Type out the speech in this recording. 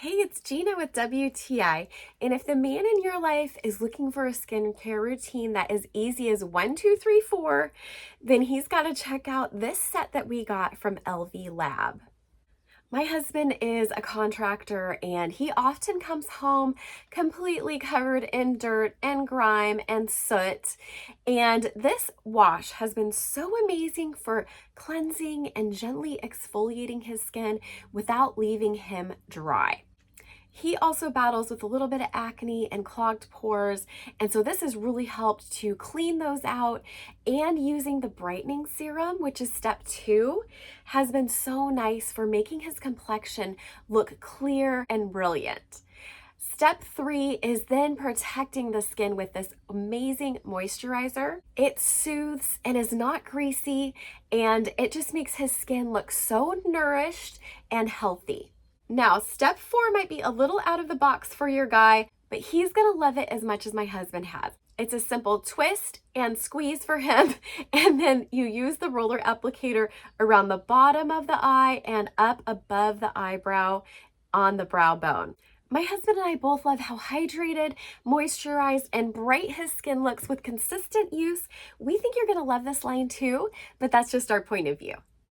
Hey, it's Gina with WTI, and if the man in your life is looking for a skincare routine that is easy as 1, 2, 3, 4, then he's got to check out this set that we got from ELVY Lab. My husband is a contractor and he often comes home completely covered in dirt and grime and soot. And this wash has been so amazing for cleansing and gently exfoliating his skin without leaving him dry. He also battles with a little bit of acne and clogged pores, and so this has really helped to clean those out. And using the brightening serum, which is step 2, has been so nice for making his complexion look clear and brilliant. Step 3 is then protecting the skin with this amazing moisturizer. It soothes and is not greasy, and it just makes his skin look so nourished and healthy. Now, step 4 might be a little out of the box for your guy, but he's gonna love it as much as my husband has. It's a simple twist and squeeze for him, and then you use the roller applicator around the bottom of the eye and up above the eyebrow on the brow bone. My husband and I both love how hydrated, moisturized, and bright his skin looks with consistent use. We think you're gonna love this line too, but that's just our point of view.